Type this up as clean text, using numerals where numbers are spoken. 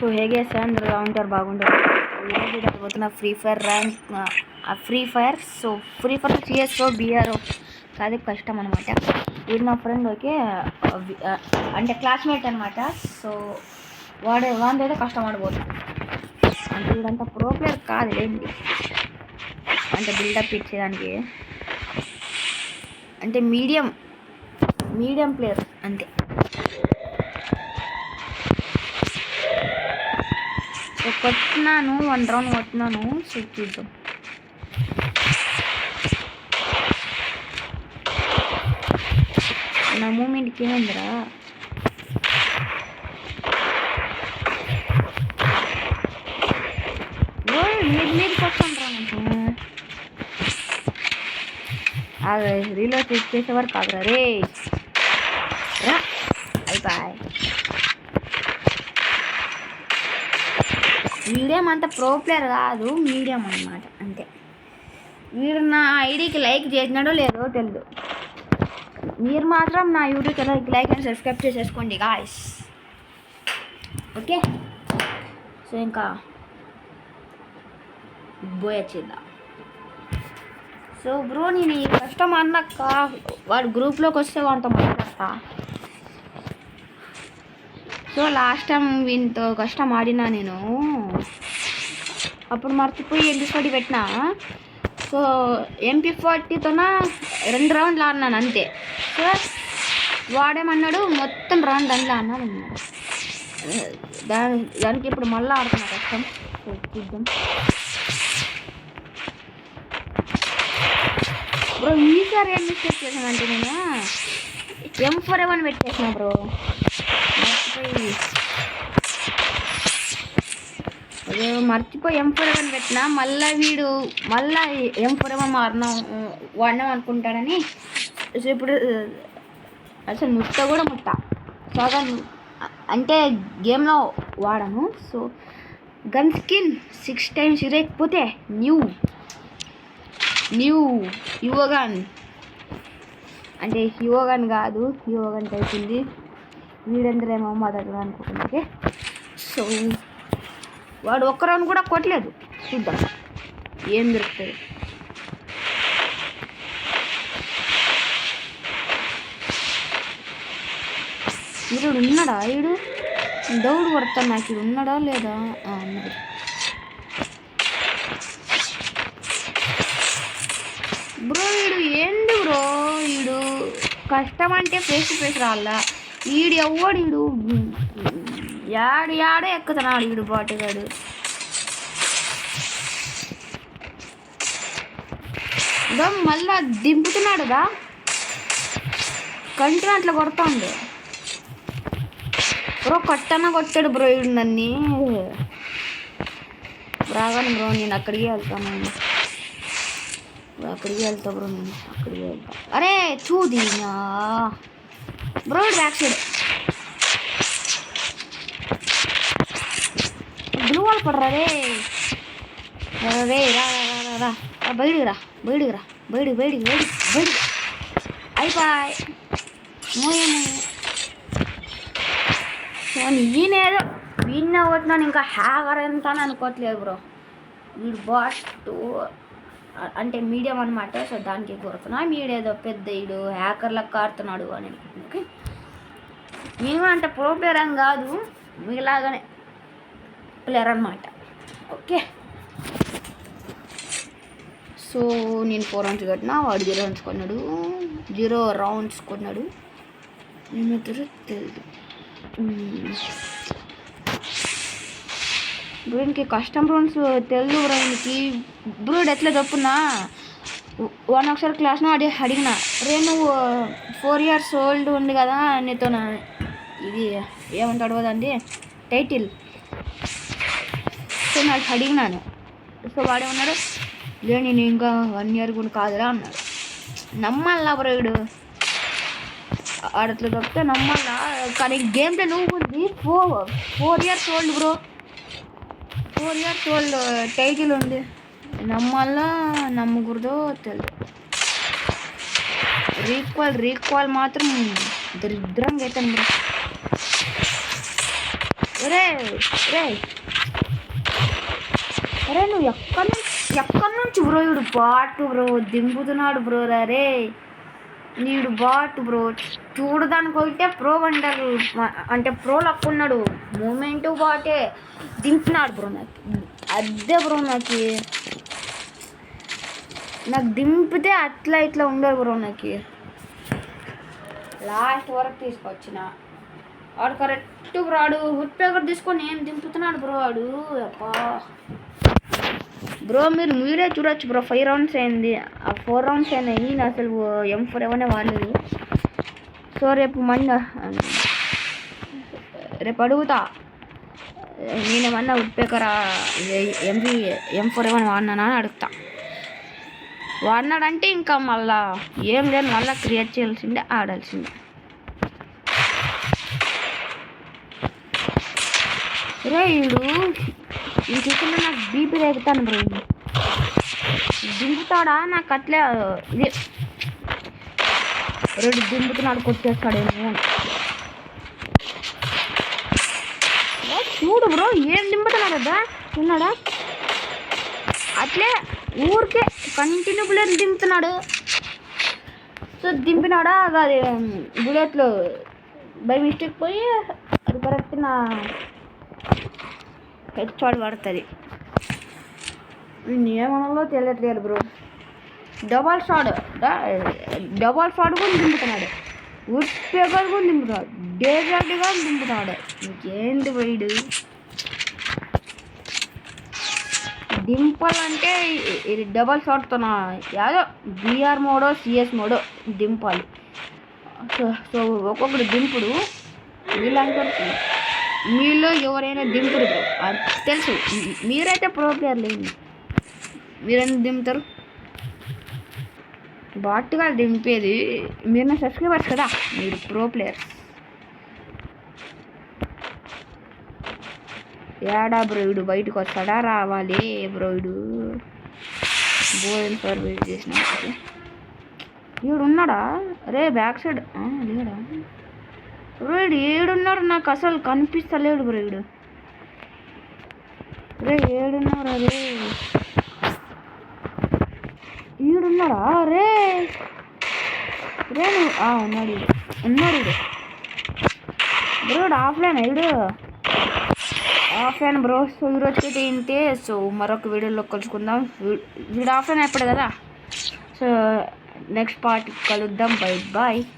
So ಹೇಗೆ అందరూ ఉంటారు బాగుంటారు. ఈరోజు జరగబోతున్న free fire rank free fire. So free fire సిఎస్ఓ బిఆర్ఓ కాదు కష్టం అనమాట. వీడు నా ఫ్రెండ్ ఓకే అంటే క్లాస్మేట్ అనమాట. సో వాడిదైతే కష్టం ఆడిపోతుంది అంటే వీడంతా ప్రో ప్లేయర్ కాదు ఏంటి అంటే బిల్డప్ ఇచ్చేదానికి అంటే మీడియం ప్లేయర్ అంతే. కొట్టినాను 1 రౌండ్ కొట్టినాను. సో చూద్దాం. నా మూమెంట్కి ఏమైందిరా? మీరు కొట్టండి రా రీలోడ్ చేసేవారు కాదురా రే రా అయిపోయి. వీడేమంత ప్రో ప్లేయర్ కాదు, మీడియం అన్నమాట అంతే. వీడు నా ఐడికి లైక్ చేసినాడో లేదో తెలియదు. మీరు మాత్రం నా యూట్యూబ్ ఛానల్కి లైక్ అండ్ సబ్స్క్రైబ్ చేసేసుకోండి గాయ్స్. ఓకే సో ఇంకా పోయొచ్చిందా. సో బ్రో నేను ఈ కష్టం అన్నాక వాడు గ్రూప్లోకి వస్తే వాడితో మాట్లాడతా. సో లాస్ట్ టైం వీనితో కష్టం ఆడినా నేను, అప్పుడు మర్చిపోయి MP40 పెట్టినా. సో MP40తోన 2 రౌండ్లు ఆడినాను అంతే. సో వాడేమన్నాడు మొత్తం రౌండ్ దాంట్లో అన్నాడు అన్నాడు. దానికి ఇప్పుడు మళ్ళీ ఆడుతున్నా కష్టం. సో చూద్దాం బ్రో. ఈసారి ఏం మిస్టేక్ చేశానంటే నేను M4A1 పెట్టేసిన బ్రో, మర్చిపోయి M4A1 పెట్టినా. మళ్ళీ వీడు M4A1 వాడినాం అనుకుంటాడని ఇప్పుడు అసలు ముట్ట సగం అంటే గేమ్లో వాడను. సో గన్ స్కిన్ 6 times ఇరేకపోతే న్యూ యువగన్ అంటే యువగన్ కాదు, యువగన్ టైప్ ఉంది. వీడందరూ ఏమో మాట్లాడదు అనుకుంటున్నాకే. సో వాడు 1 రౌండ్ కూడా కొట్టలేదు. చూద్దాం ఏం దొరుకుతుంది. వీడు ఉన్నాడా? వీడు డౌట్ కొడతాను నాకు, ఇది ఉన్నాడా లేదా అన్నాడు. బ్రో వీడు ఏంది బ్రో, వీడు కష్టం అంటే ఫేస్ టు ఫేస్ రాలా. వీడు ఎవడు వీడు యాడో ఎక్కుతున్నాడు వీడు బాటగాడు. మళ్ళా దింపుతున్నాడు దా కంటిన్యూ అట్లా కొడతాండు బ్రో. కొట్టాడు బ్రో వీడు నన్ను. రాగాను బ్రో నేను అక్కడికి వెళ్తా బ్రో, నేను అక్కడికి వెళ్తా. అరే చూదీనా bro back side blue wall పడరా రే రా బయటికి అయిపోయి నేనేదో వీడిని కొట్టినాను. ఇంకా హ్యాకర్ ఎంత అని అనుకోవట్లేదు బ్రో. వీడు బాట్ అంటే మీడియం అనమాట. సో దానికి కొడుతున్నా. వీడేదో పెద్ద వీడు హ్యాకర్లకు కారుతున్నాడు అని అనుకుంటున్నా. మేము అంటే ప్రో ప్లేయర్ అని కాదు, మీలాగానే ప్లేయర్ అనమాట. ఓకే సో నేను 4 రౌండ్స్ కొట్టినా, వాడు 0 రౌండ్స్ కొన్నాడు. ఏమవుతారో తెలియదు. బ్రూడ్కి కష్టం రౌండ్స్ తెలుగు బ్రూడ్కి. బ్రూడ్ ఎట్లా తప్పున్నా ఒకసారి క్లాస్లో అడిగిన రే నువ్వు 4 years old ఉంది కదా నీతో ఇది ఏమంటాడు కదండి టైటిల్. సో నాకు అడిగినాను. సో వాడేమన్నాడు లే నేను ఇంకా 1 year కూడా కాదురా అన్నాడు. నమ్మల్లా బ్రూడు ఆడట్లా తప్పితే నమ్మల్లా. కానీ గేమ్ ప్లే నువ్వు ఉంది 4 years old bro, 4 years old title ఉంది. నమ్మల్లా నమ్మకూడదో తెలియదు. రీక్వాల్ మాత్రం దరిద్రంగా అవుతాను బ్రో. రే రే అరే నువ్వు ఎక్కడి నుంచి బ్రో వీడు బాట్ బ్రో దింపుతున్నాడు బ్రో రే నీడు బాట్ బ్రో చూడడానికి అయితే ప్రో అంటారు అంటే ప్రో లక్కున్నాడు మూమెంట్ బాటే దింపినాడు బ్రో నాకు అదే బ్రో నాకు దింపితే అట్లా ఇట్లా ఉండరు బ్రో నాకు లాస్ట్ వరకు తీసుకొచ్చిన వాడు కరెక్ట్ బ్రో వాడు వుడ్ పేపర్ తీసుకొని ఏం దింపుతున్నాడు బ్రో వాడు అప్పా బ్రో మీరే చూడొచ్చు బ్రో 5 రౌండ్స్ అయింది ఆ 4 రౌండ్స్ అయినాయి నేను అసలు M4 ఏమన్నా వాడలేదు సో రేపు అడుగుతా నేనేమన్నా వుడ్ పేపర్ M4 ఏమన్నా వాడినానా అని అడుగుతా వాడినాడంటే ఇంకా మళ్ళా ఏం లేదు మళ్ళీ క్రియేట్ చేయాల్సిందే ఆడాల్సిందే రే వీడు చూసుకుంటే నాకు బీపీ రేగుతాను బ్రో దింపుతాడా నాకు అట్లే ఇది రెడ్డి దింపుతున్నాడు కొట్టేస్తాడేమో చూడు బ్రో ఏం దింపుతున్నాడు కదా ఉన్నాడా అట్లే ఊరికే కంటిన్యూ బుల్లెట్ దింపుతున్నాడు సో దింపినాడా అది బుల్లెట్లు బై మిస్టేక్ పోయి అది కరెక్ట్ నా హెడ్ షాట్ పడుతుంది ఏమనలో తెలియట్లేదు బ్రో డబల్ షాట్ కూడా దింపుతున్నాడు వుడ్ పేపర్ కూడా దింపుతున్నాడు డేజర్ట్గా దింపుతున్నాడు ఇంకేంటి వైడు దింపాలంటే ఇది డబల్ షాట్తో యాదో బిఆర్ మోడో సిఎస్ మోడో దింపాలి సో ఒక్కొక్కడు దింపుడు వీళ్ళందరికీ మీలో ఎవరైనా దింపుడు బ్రో అది తెలుసు మీరైతే ప్రో ప్లేయర్ లేదు మీరైనా దింపుతారు బాట్గా దింపేది మీరు నా సబ్స్క్రైబర్స్ కదా మీరు ప్రో ప్లేయర్స్ ఏడా బ్రోయిడు బయటకు వస్తాడా రావాలి బ్రోయిడు బోయిల్ సర్వీస్ చేసిన వీడు ఉన్నాడా రే బ్యాక్ సైడ్ లేడా బ్రోయిడు ఏడున్నాడు నాకు అసలు కనిపిస్తలేడు బ్రోయిడు రే ఏడున్నారా రే ఈడున్నాడా రే రే నువ్వు ఉన్నాడు బ్రోడు ఆఫ్లైన్ వీడు ఆఫ్లైన్ బ్రో సో ఈరోజు ఏంటి సో మరొక వీడియోలో కలుసుకుందాం వీడు ఆఫ్లైన్ అయిపోయాడు కదా సో నెక్స్ట్ పార్ట్ కలుద్దాం బాయ్